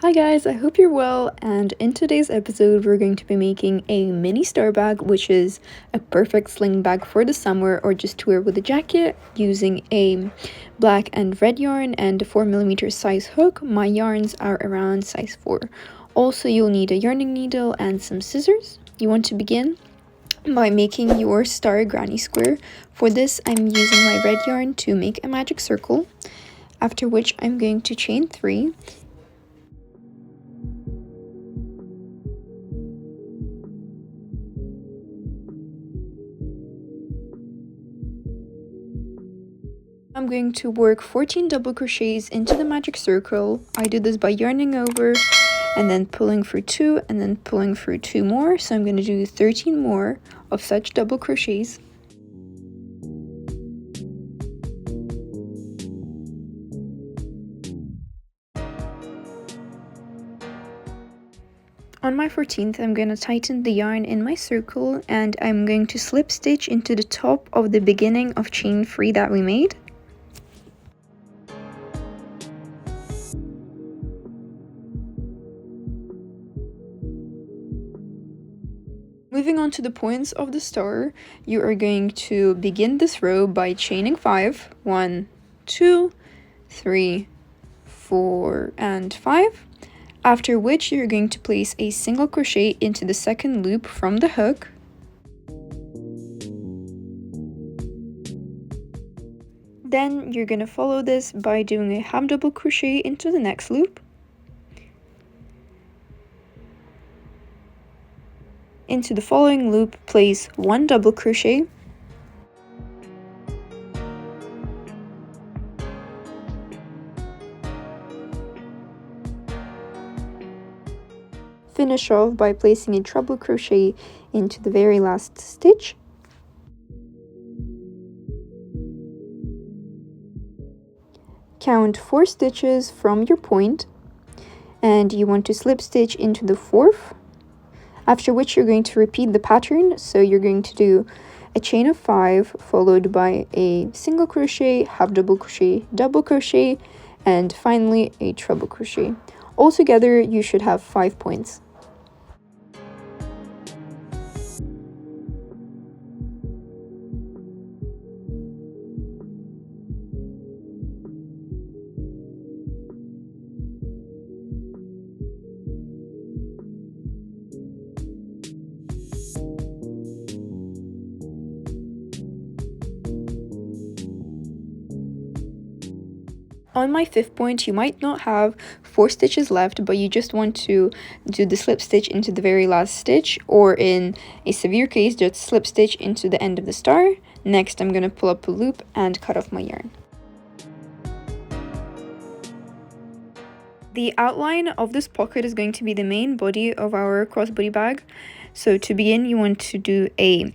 Hi guys, I hope you're well, and in today's episode we're going to be making a mini star bag, which is a perfect sling bag for the summer or just to wear with a jacket, using a black and red yarn and a 4mm size hook. My yarns are around size 4. Also, you'll need a yarning needle and some scissors. You want to begin by making your star granny square. For this, I'm using my red yarn to make a magic circle, after which I'm going to chain 3. I'm going to work 14 double crochets into the magic circle. I do this by yarning over and then pulling through 2 and then pulling through 2 more. So I'm going to do 13 more of such double crochets. On my 14th, I'm going to tighten the yarn in my circle and I'm going to slip stitch into the top of the beginning of chain 3 that we made. Moving on to the points of the star, you are going to begin this row by chaining 5. 1, 2, 3, 4, and 5. After which you're going to place a single crochet into the second loop from the hook. Then you're going to follow this by doing a half double crochet into the next loop. Into the following loop, place 1 double crochet. Finish off by placing a treble crochet into the very last stitch. Count 4 stitches from your point, and you want to slip stitch into the 4th. After which you're going to repeat the pattern, so you're going to do a chain of 5 followed by a single crochet, half double crochet, and finally a treble crochet. Altogether you should have 5 points. On my 5th point, you might not have 4 stitches left, but you just want to do the slip stitch into the very last stitch, or in a severe case, just slip stitch into the end of the star. Next, I'm going to pull up a loop and cut off my yarn. The outline of this pocket is going to be the main body of our crossbody bag. So to begin, you want to do a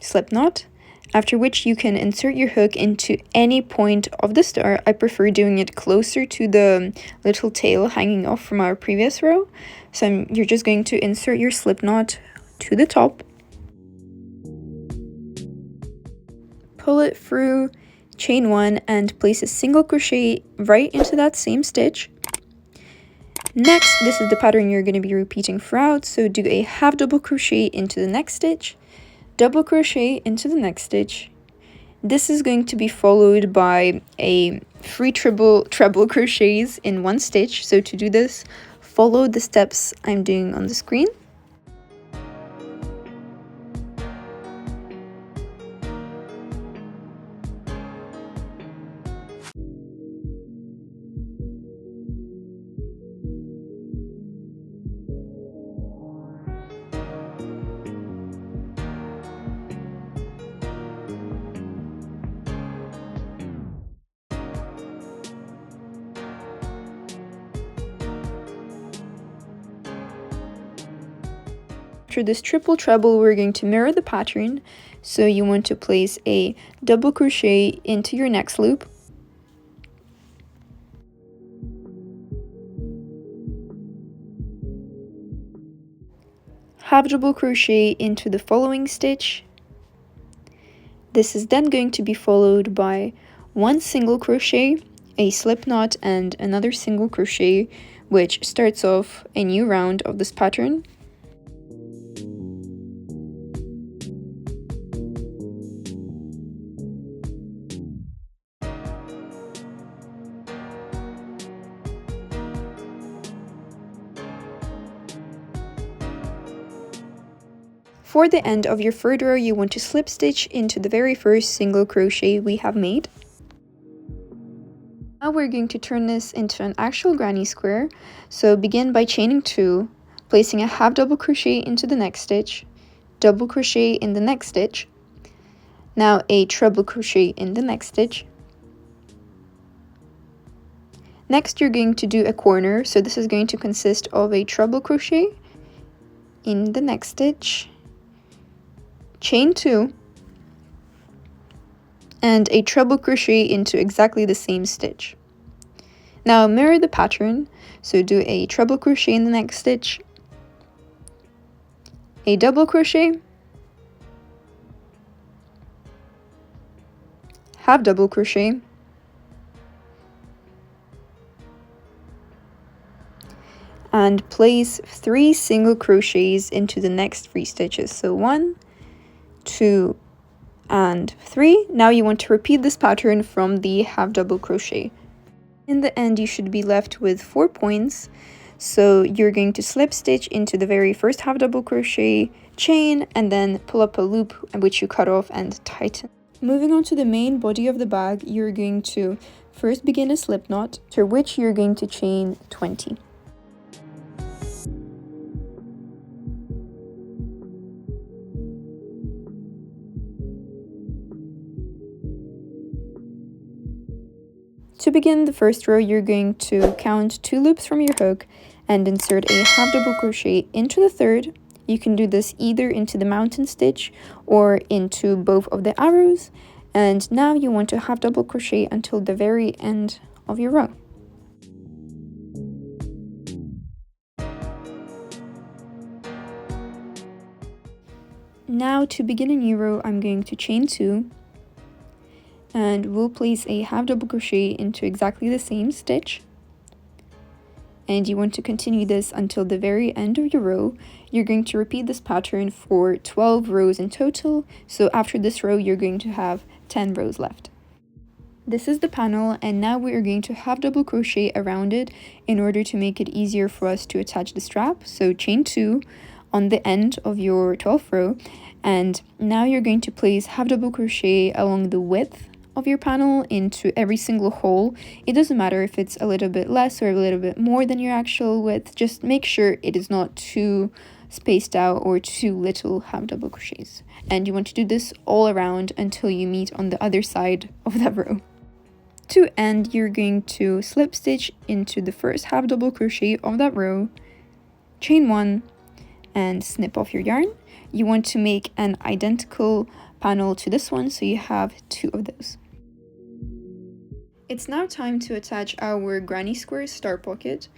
slip knot, after which you can insert your hook into any point of the star. I prefer doing it closer to the little tail hanging off from our previous row. So you're just going to insert your slip knot to the top, pull it through, chain 1, and place a single crochet right into that same stitch. Next, this is the pattern you're going to be repeating throughout, so do a half double crochet into the next stitch, double crochet into the next stitch. This is going to be followed by a 3 treble crochets in 1 stitch. So to do this, follow the steps I'm doing on the screen. After this triple treble, we're going to mirror the pattern. So you want to place a double crochet into your next loop, half double crochet into the following stitch. This is then going to be followed by 1 single crochet a slip knot and another single crochet, which starts off a new round of this pattern. For the end of your third row, you want to slip stitch into the very first single crochet we have made. Now we're going to turn this into an actual granny square, so begin by chaining 2, placing a half double crochet into the next stitch, double crochet in the next stitch, now a treble crochet in the next stitch. Next you're going to do a corner, so this is going to consist of a treble crochet in the next stitch, chain 2, and a treble crochet into exactly the same stitch. Now mirror the pattern, so do a treble crochet in the next stitch, a double crochet, half double crochet, and place 3 single crochets into the next 3 stitches. So 1, 2, and 3. Now you want to repeat this pattern from the half double crochet. In the end, you should be left with 4 points. So you're going to slip stitch into the very first half double crochet, chain, and then pull up a loop which you cut off and tighten. Moving on to the main body of the bag, you're going to first begin a slip knot, to which you're going to chain 20. To begin the first row, you're going to count 2 loops from your hook and insert a half double crochet into the third. You can do this either into the mountain stitch or into both of the arrows. And now you want to half double crochet until the very end of your row. Now to begin a new row, I'm going to chain 2. And we'll place a half double crochet into exactly the same stitch, and you want to continue this until the very end of your row. You're going to repeat this pattern for 12 rows in total, so after this row you're going to have 10 rows left. This is the panel, and now we are going to half double crochet around it in order to make it easier for us to attach the strap. So chain 2 on the end of your 12th row, and now you're going to place half double crochet along the width of your panel into every single hole. It doesn't matter if it's a little bit less or a little bit more than your actual width, just make sure it is not too spaced out or too little half double crochets. And you want to do this all around until you meet on the other side of that row. To end, you're going to slip stitch into the first half double crochet of that row, chain 1, and snip off your yarn. You want to make an identical panel to this one, so you have 2 of those. It's now time to attach our granny square star pocket,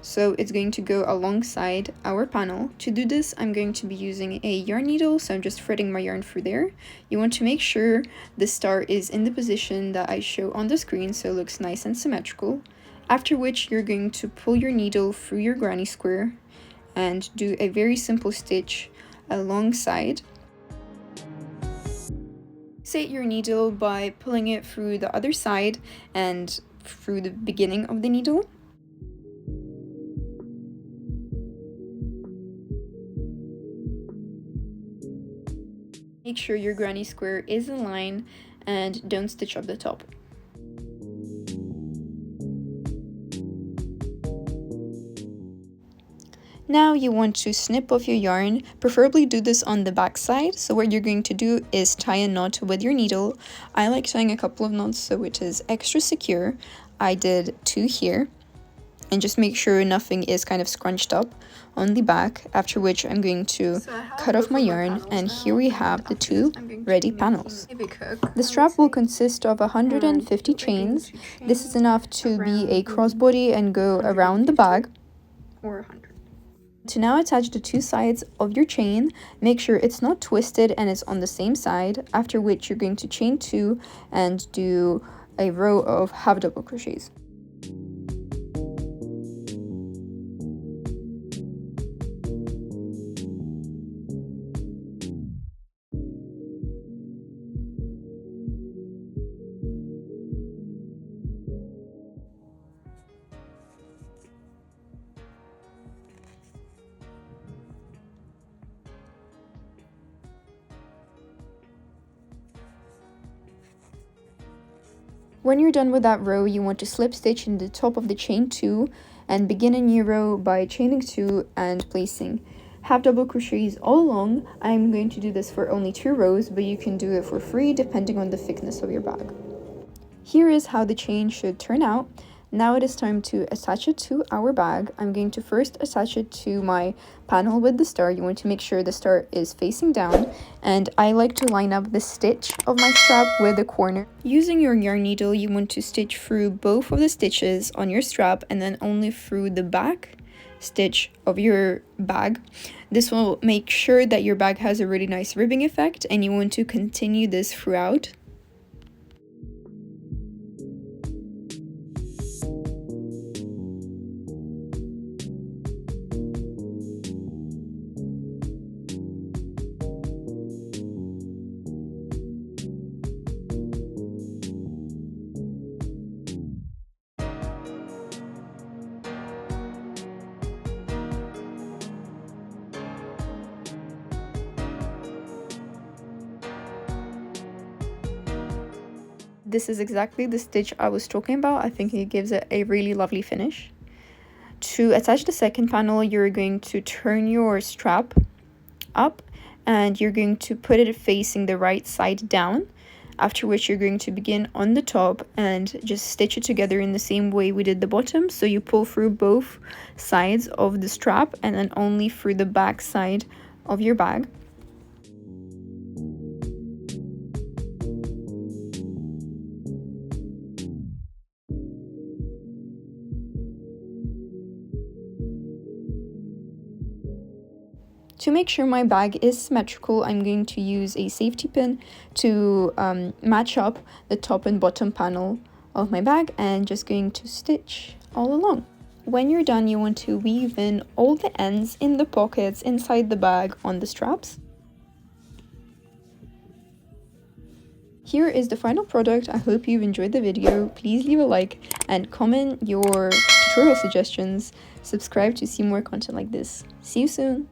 so it's going to go alongside our panel. To do this, I'm going to be using a yarn needle, so I'm just threading my yarn through there. You want to make sure the star is in the position that I show on the screen, so it looks nice and symmetrical, after which you're going to pull your needle through your granny square and do a very simple stitch alongside. Fixate your needle by pulling it through the other side and through the beginning of the needle. Make sure your granny square is in line and don't stitch up the top. Now you want to snip off your yarn, preferably do this on the back side. So what you're going to do is tie a knot with your needle. I like tying a couple of knots so it is extra secure. I did 2 here, and just make sure nothing is kind of scrunched up on the back, after which I'm going to cut off my yarn, and here we have the 2 ready panels. The strap will consist of 150 chains. This is enough to be a crossbody and go around the bag. Or 100. To now attach the 2 sides of your chain, make sure it's not twisted and it's on the same side, after which you're going to chain 2 and do a row of half double crochets. When you're done with that row, you want to slip stitch in the top of the chain 2 and begin a new row by chaining 2 and placing half double crochets all along. I'm going to do this for only 2 rows, but you can do it for free depending on the thickness of your bag. Here is how the chain should turn out. Now it is time to attach it to our bag. I'm going to first attach it to my panel with the star. You want to make sure the star is facing down, and I like to line up the stitch of my strap with the corner. Using your yarn needle, you want to stitch through both of the stitches on your strap and then only through the back stitch of your bag. This will make sure that your bag has a really nice ribbing effect, and you want to continue this throughout. This is exactly the stitch I was talking about. I think it gives it a really lovely finish. To attach the second panel, you're going to turn your strap up and you're going to put it facing the right side down, after which you're going to begin on the top and just stitch it together in the same way we did the bottom. So you pull through both sides of the strap and then only through the back side of your bag. To make sure my bag is symmetrical, I'm going to use a safety pin to match up the top and bottom panel of my bag, and just going to stitch all along. When you're done, you want to weave in all the ends in the pockets inside the bag on the straps. Here is the final product. I hope you've enjoyed the video. Please leave a like and comment your tutorial suggestions. Subscribe to see more content like this. See you soon!